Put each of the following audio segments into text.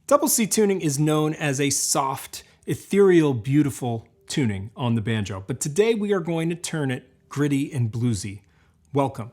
Double C tuning is known as a soft, ethereal, beautiful tuning on the banjo, but today we are going to turn it gritty and bluesy. Welcome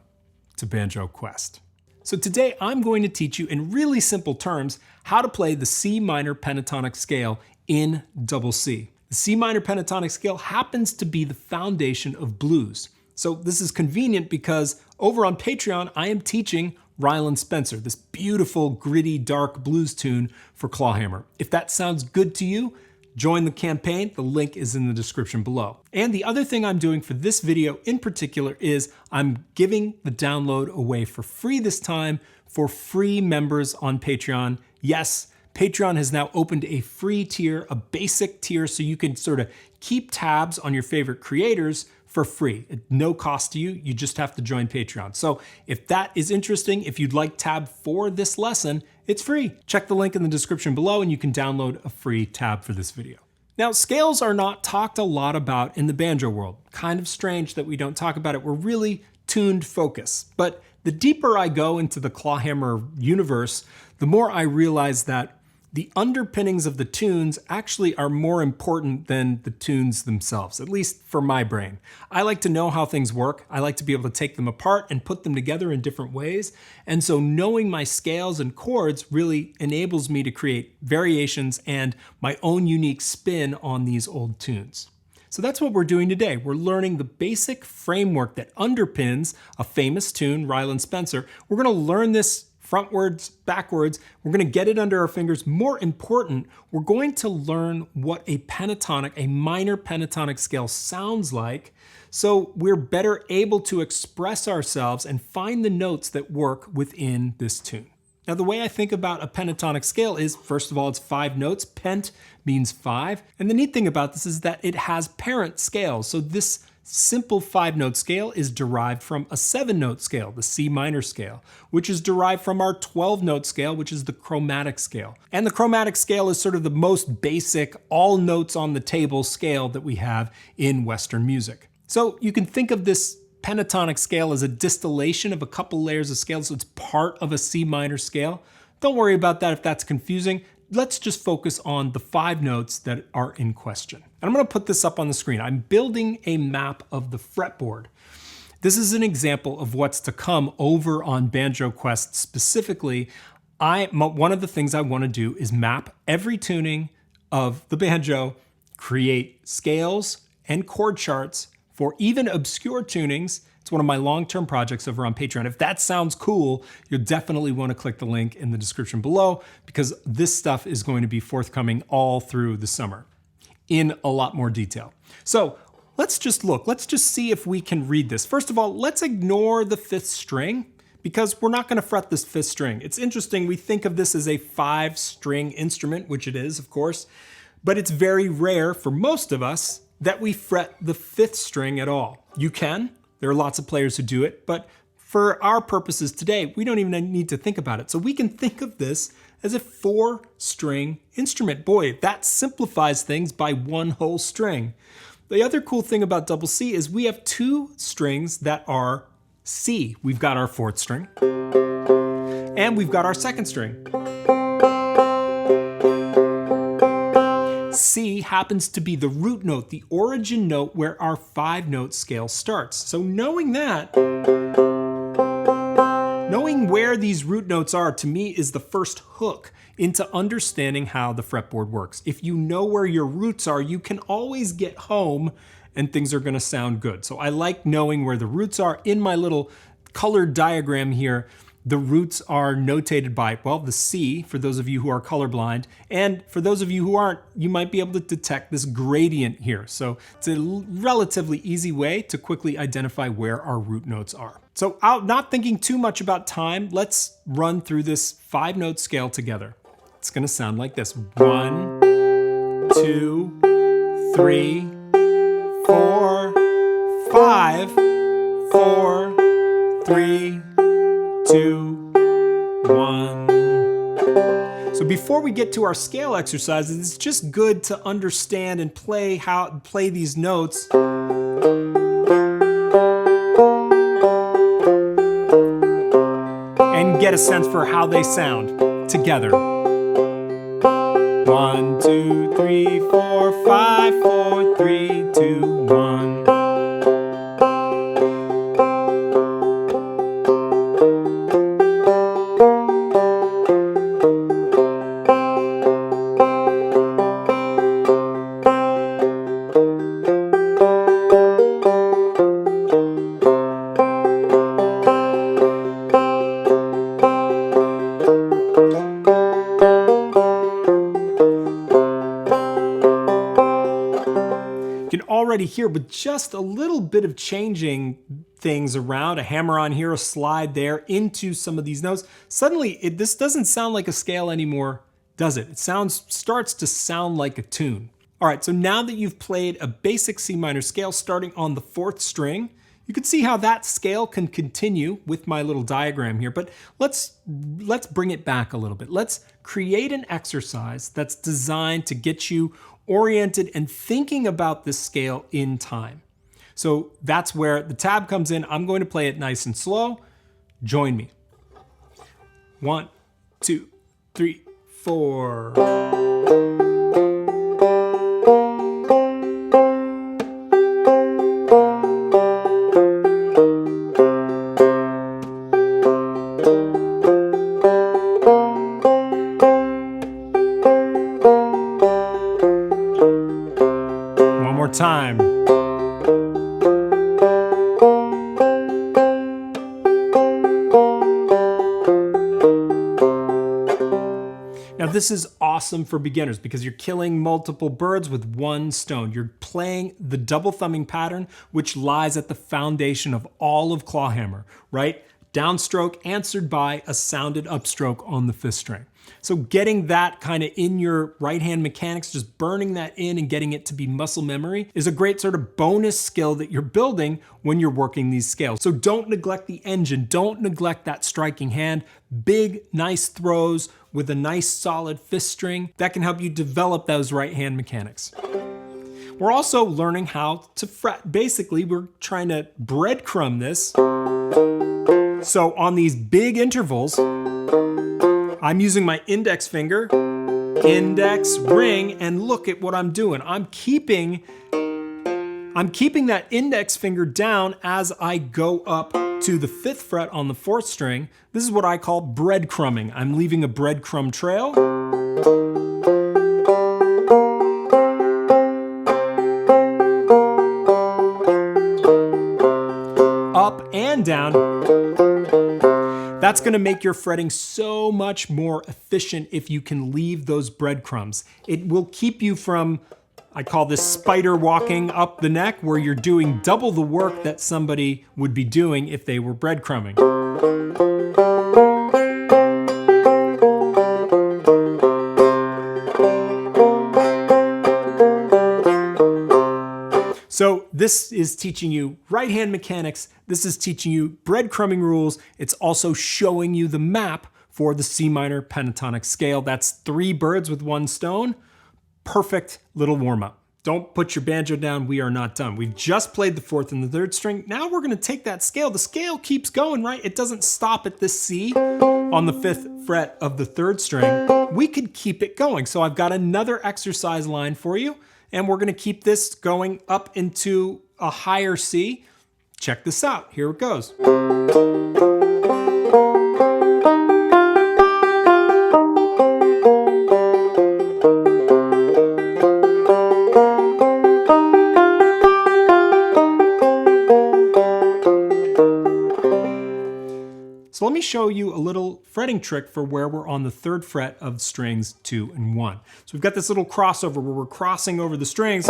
to Banjo Quest. So today I'm going to teach you in really simple terms how to play the C minor pentatonic scale in double C. The C minor pentatonic scale happens to be the foundation of blues. So this is convenient because over on Patreon, I am teaching Ryland Spencer, this beautiful, gritty, dark blues tune for clawhammer. If that sounds good to you, join the campaign. The link is in the description below. And the other thing I'm doing for this video in particular is I'm giving the download away for free this time for free members on Patreon. Yes, Patreon has now opened a free tier, a basic tier, so you can sort of keep tabs on your favorite creators for free. At no cost to you, you just have to join Patreon. So if that is interesting, if you'd like tab for this lesson, it's free. Check the link in the description below and you can download a free tab for this video. Now, scales are not talked a lot about in the banjo world. Kind of strange that we don't talk about it. We're really tuned focus. But the deeper I go into the clawhammer universe, the more I realize that the underpinnings of the tunes actually are more important than the tunes themselves, at least for my brain. I like to know how things work. I like to be able to take them apart and put them together in different ways. And so knowing my scales and chords really enables me to create variations and my own unique spin on these old tunes. So that's what we're doing today. We're learning the basic framework that underpins a famous tune, Ryland Spencer. We're going to learn this frontwards, backwards. We're going to get it under our fingers. More important, we're going to learn what a pentatonic, a minor pentatonic scale sounds like, so we're better able to express ourselves and find the notes that work within this tune. Now, the way I think about a pentatonic scale is, first of all, it's 5 notes. Pent means 5. And the neat thing about this is that it has parent scales. So this simple 5-note scale is derived from a 7-note scale, the C minor scale, which is derived from our 12-note scale, which is the chromatic scale. And the chromatic scale is sort of the most basic, all notes on the table scale that we have in Western music. So you can think of this pentatonic scale as a distillation of a couple layers of scales, so it's part of a C minor scale. Don't worry about that if that's confusing. Let's just focus on the 5 notes that are in question. And I'm going to put this up on the screen. I'm building a map of the fretboard. This is an example of what's to come over on Banjo Quest specifically. One of the things I want to do is map every tuning of the banjo, create scales and chord charts for even obscure tunings. It's one of my long-term projects over on Patreon. If that sounds cool, you'll definitely want to click the link in the description below because this stuff is going to be forthcoming all through the summer in a lot more detail. So let's just look. Let's just see if we can read this. First of all, let's ignore the 5th string because we're not going to fret this 5th string. It's interesting. We think of this as a 5-string instrument, which it is, of course, but it's very rare for most of us that we fret the 5th string at all. You can. There are lots of players who do it, but for our purposes today, we don't even need to think about it. So we can think of this as a 4-string instrument. Boy, that simplifies things by one whole string. The other cool thing about double C is we have 2 strings that are C. We've got our 4th string, and we've got our 2nd string. C happens to be the root note, the origin note where our 5-note scale starts. So knowing that, knowing where these root notes are to me is the first hook into understanding how the fretboard works. If you know where your roots are, you can always get home and things are going to sound good. So I like knowing where the roots are. In my little colored diagram here, the roots are notated by, well, the C, for those of you who are colorblind, and for those of you who aren't, you might be able to detect this gradient here. So it's a relatively easy way to quickly identify where our root notes are. So not thinking too much about time, let's run through this 5-note scale together. It's gonna sound like this. 1, 2, 3, 4, 5, 4, 3, 2, 1. So before we get to our scale exercises, it's just good to understand and play these notes and get a sense for how they sound together. 1, 2, 3, 4, 5, 4, 3, 2, 1. You can already hear with just a little bit of changing things around, a hammer on here, a slide there, into some of these notes, suddenly this doesn't sound like a scale anymore, does it? It starts to sound like a tune. All right, so now that you've played a basic C minor scale starting on the 4th string, you can see how that scale can continue with my little diagram here, but let's bring it back a little bit. Let's create an exercise that's designed to get you oriented and thinking about this scale in time. So that's where the tab comes in. I'm going to play it nice and slow. Join me. 1, 2, 3, 4. Time. Now this is awesome for beginners because you're killing multiple birds with one stone. You're playing the double thumbing pattern, which lies at the foundation of all of clawhammer, right? Downstroke answered by a sounded upstroke on the 5th string. So getting that kind of in your right hand mechanics, just burning that in and getting it to be muscle memory is a great sort of bonus skill that you're building when you're working these scales. So don't neglect the engine, don't neglect that striking hand. Big, nice throws with a nice solid 5th string that can help you develop those right hand mechanics. We're also learning how to fret. Basically, we're trying to breadcrumb this. So on these big intervals, I'm using my index finger, index, ring, and look at what I'm doing. I'm keeping that index finger down as I go up to the 5th fret on the 4th string. This is what I call breadcrumbing. I'm leaving a breadcrumb trail. Up and down. That's going to make your fretting so much more efficient if you can leave those breadcrumbs. It will keep you from, I call this spider walking up the neck, where you're doing double the work that somebody would be doing if they were breadcrumbing. So this is teaching you right hand mechanics. This is teaching you breadcrumbing rules. It's also showing you the map for the C minor pentatonic scale. That's 3 birds with 1 stone. Perfect little warm up. Don't put your banjo down. We are not done. We've just played the 4th and the 3rd string. Now we're going to take that scale. The scale keeps going, right? It doesn't stop at this C on the 5th fret of the 3rd string. We could keep it going. So I've got another exercise line for you. And we're going to keep this going up into a higher C. Check this out. Here it goes. So let me show you a little fretting trick for where we're on the 3rd fret of strings 2 and 1. So we've got this little crossover where we're crossing over the strings.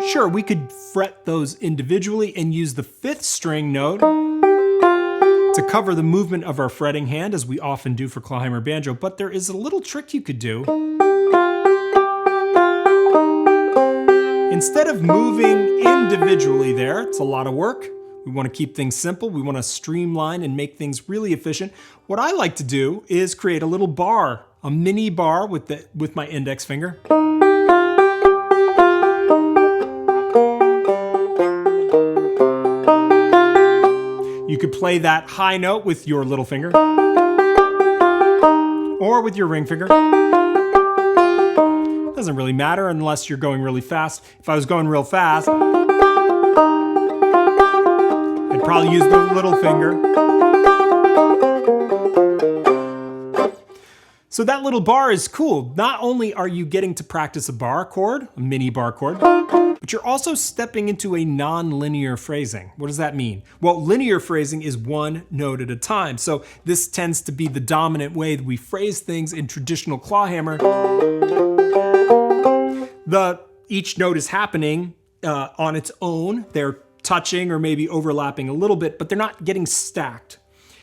Sure, we could fret those individually and use the 5th string note to cover the movement of our fretting hand, as we often do for clawhammer banjo, but there is a little trick you could do. Instead of moving individually there, it's a lot of work. We want to keep things simple. We want to streamline and make things really efficient. What I like to do is create a little bar, a mini bar with my index finger. You could play that high note with your little finger or with your ring finger. Doesn't really matter unless you're going really fast. If I was going real fast, I'd probably use the little finger. So that little bar is cool. Not only are you getting to practice a bar chord, a mini bar chord, but you're also stepping into a non-linear phrasing. What does that mean? Well, linear phrasing is one note at a time. So this tends to be the dominant way that we phrase things in traditional clawhammer. Each note is happening on its own. They're touching or maybe overlapping a little bit, but they're not getting stacked.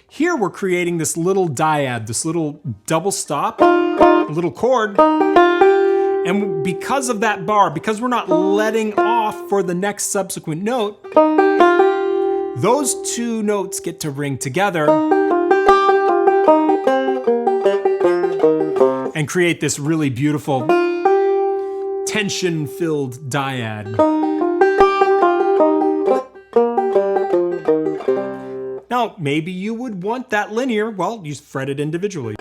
Here we're creating this little dyad, this little double stop, a little chord. And because of that bar, because we're not letting off for the next subsequent note, those two notes get to ring together and create this really beautiful tension-filled dyad. Now, maybe you would want that linear. Well, you fret it individually.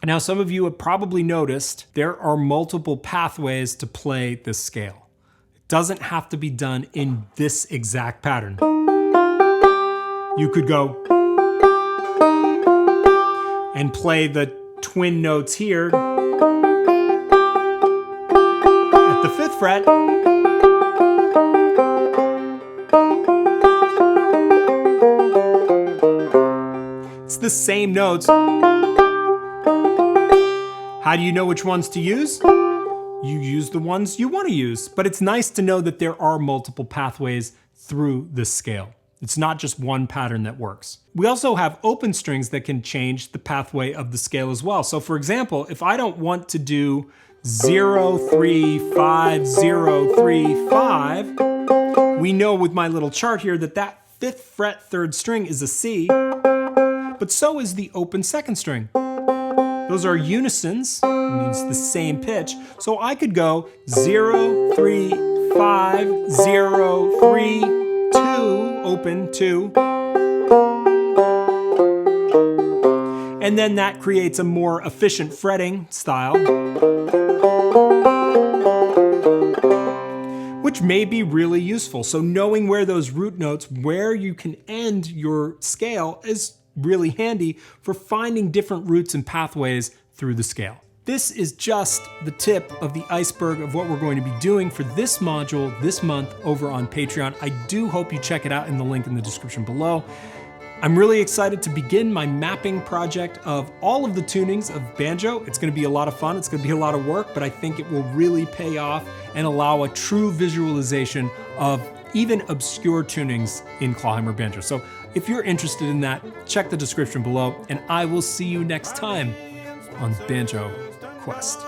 Now, some of you have probably noticed there are multiple pathways to play this scale. It doesn't have to be done in this exact pattern. You could go and play the twin notes here at the 5th fret. It's the same notes. How do you know which ones to use? You use the ones you want to use, but it's nice to know that there are multiple pathways through this scale. It's not just one pattern that works. We also have open strings that can change the pathway of the scale as well. So for example, if I don't want to do 0, 3, 5, 0, 3, 5, we know with my little chart here that that 5th fret 3rd string is a C, but so is the open 2nd string. Those are unisons, means the same pitch. So I could go 0, 3, 5, 0, 3, 2, open 2. And then that creates a more efficient fretting style, which may be really useful. So knowing where those root notes, where you can end your scale is really handy for finding different roots and pathways through the scale. This is just the tip of the iceberg of what we're going to be doing for this module this month over on Patreon. I do hope you check it out in the link in the description below. I'm really excited to begin my mapping project of all of the tunings of banjo. It's going to be a lot of fun. It's going to be a lot of work, but I think it will really pay off and allow a true visualization of even obscure tunings in clawhammer banjo. So if you're interested in that, check the description below, and I will see you next time on Banjo Quest.